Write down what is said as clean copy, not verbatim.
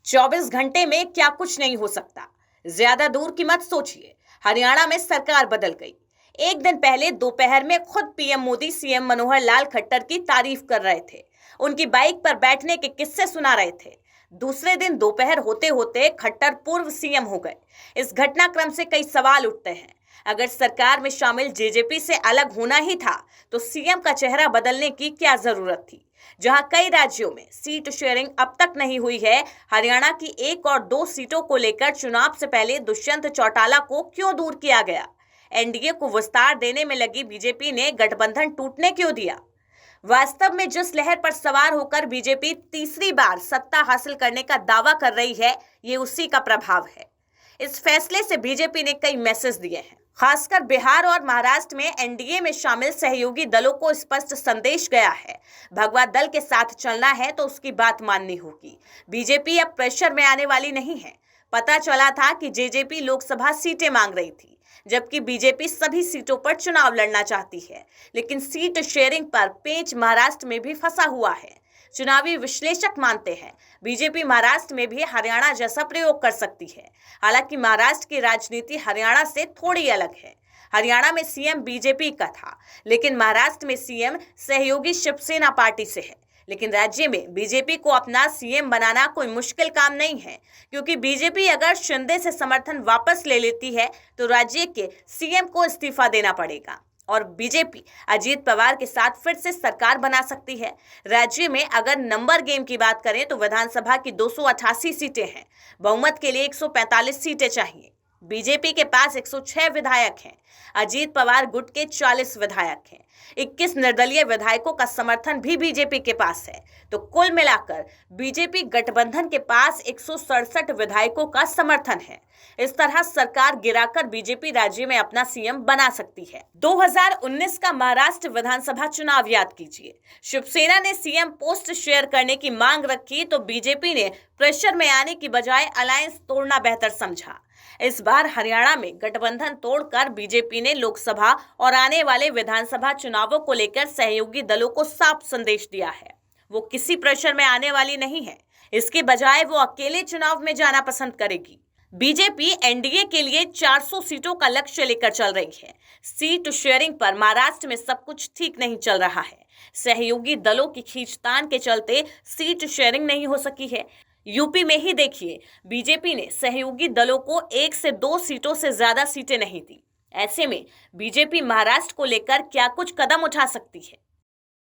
24 घंटे में क्या कुछ नहीं हो सकता। ज्यादा दूर की मत सोचिए। हरियाणा में सरकार बदल गई। एक दिन पहले दोपहर में खुद पीएम मोदी सीएम मनोहर लाल खट्टर की तारीफ कर रहे थे, उनकी बाइक पर बैठने के किस्से सुना रहे थे। दूसरे दिन दोपहर होते होते खट्टर पूर्व सीएम हो गए। इस घटनाक्रम से कई सवाल उठते हैं। अगर सरकार में शामिल जेजेपी से अलग होना ही था तो सीएम का चेहरा बदलने की क्या जरूरत थी। जहां कई राज्यों में सीट शेयरिंग अब तक नहीं हुई है, हरियाणा की 1 और 2 सीटों को लेकर चुनाव से पहले दुष्यंत चौटाला को क्यों दूर किया गया? एनडीए को विस्तार देने में लगी बीजेपी ने गठबंधन टूटने क्यों दिया? वास्तव में जिस लहर पर सवार होकर बीजेपी तीसरी बार सत्ता हासिल करने का दावा कर रही है, ये उसी का प्रभाव है। इस फैसले से बीजेपी ने कई मैसेज दिए हैं। खासकर बिहार और महाराष्ट्र में एनडीए में शामिल सहयोगी दलों को स्पष्ट संदेश गया है, भगवा दल के साथ चलना है तो उसकी बात माननी होगी। बीजेपी अब प्रेशर में आने वाली नहीं है। पता चला था कि जेजेपी लोकसभा सीटें मांग रही थी, जबकि बीजेपी सभी सीटों पर चुनाव लड़ना चाहती है, लेकिन सीट शेयरिंग पर पेंच महाराष्ट्र में भी फंसा हुआ है। चुनावी विश्लेषक मानते हैं बीजेपी महाराष्ट्र में भी हरियाणा जैसा प्रयोग कर सकती है। हालांकि महाराष्ट्र की राजनीति हरियाणा से थोड़ी अलग है। हरियाणा में सीएम बीजेपी का था, लेकिन महाराष्ट्र में सीएम सहयोगी शिवसेना पार्टी से है। लेकिन राज्य में बीजेपी को अपना सीएम बनाना कोई मुश्किल काम नहीं है, क्योंकि बीजेपी अगर शिंदे से समर्थन वापस ले लेती है तो राज्य के सीएम को इस्तीफा देना पड़ेगा और बीजेपी अजीत पवार के साथ फिर से सरकार बना सकती है। राज्य में अगर नंबर गेम की बात करें तो विधानसभा की 288 सीटें हैं। बहुमत के लिए 145 सीटें चाहिए। बीजेपी के पास 106 विधायक हैं। अजीत पवार गुट के 40 विधायक हैं। 21 निर्दलीय विधायकों का समर्थन भी बीजेपी के पास है। तो कुल मिलाकर बीजेपी गठबंधन के पास 167 विधायकों का समर्थन है। इस तरह सरकार गिराकर बीजेपी राज्य में अपना सीएम बना सकती है। 2019 का महाराष्ट्र विधानसभा चुनाव याद कीजिए। शिवसेना ने सीएम पोस्ट शेयर करने की मांग रखी तो बीजेपी ने प्रेशर में आने की बजाय अलायंस तोड़ना बेहतर समझा। इस बार हरियाणा में गठबंधन तोड़कर बीजेपी ने लोकसभा और आने वाले विधानसभा चुनावों को लेकर सहयोगी दलों को साफ संदेश दिया है। वो किसी प्रेशर में आने वाली नहीं है। इसके बजाय वो अकेले चुनाव में जाना पसंद करेगी। बीजेपी एनडीए के लिए 400 सीटों का लक्ष्य लेकर चल रही है। सीट शेयरिंग पर महाराष्ट्र में सब कुछ ठीक नहीं चल रहा है। सहयोगी दलों की खींचतान के चलते सीट शेयरिंग नहीं हो सकी है। यूपी में ही देखिए, बीजेपी ने सहयोगी दलों को 1 से 2 सीटों से ज्यादा सीटें नहीं दी। ऐसे में बीजेपी महाराष्ट्र को लेकर क्या कुछ कदम उठा सकती है?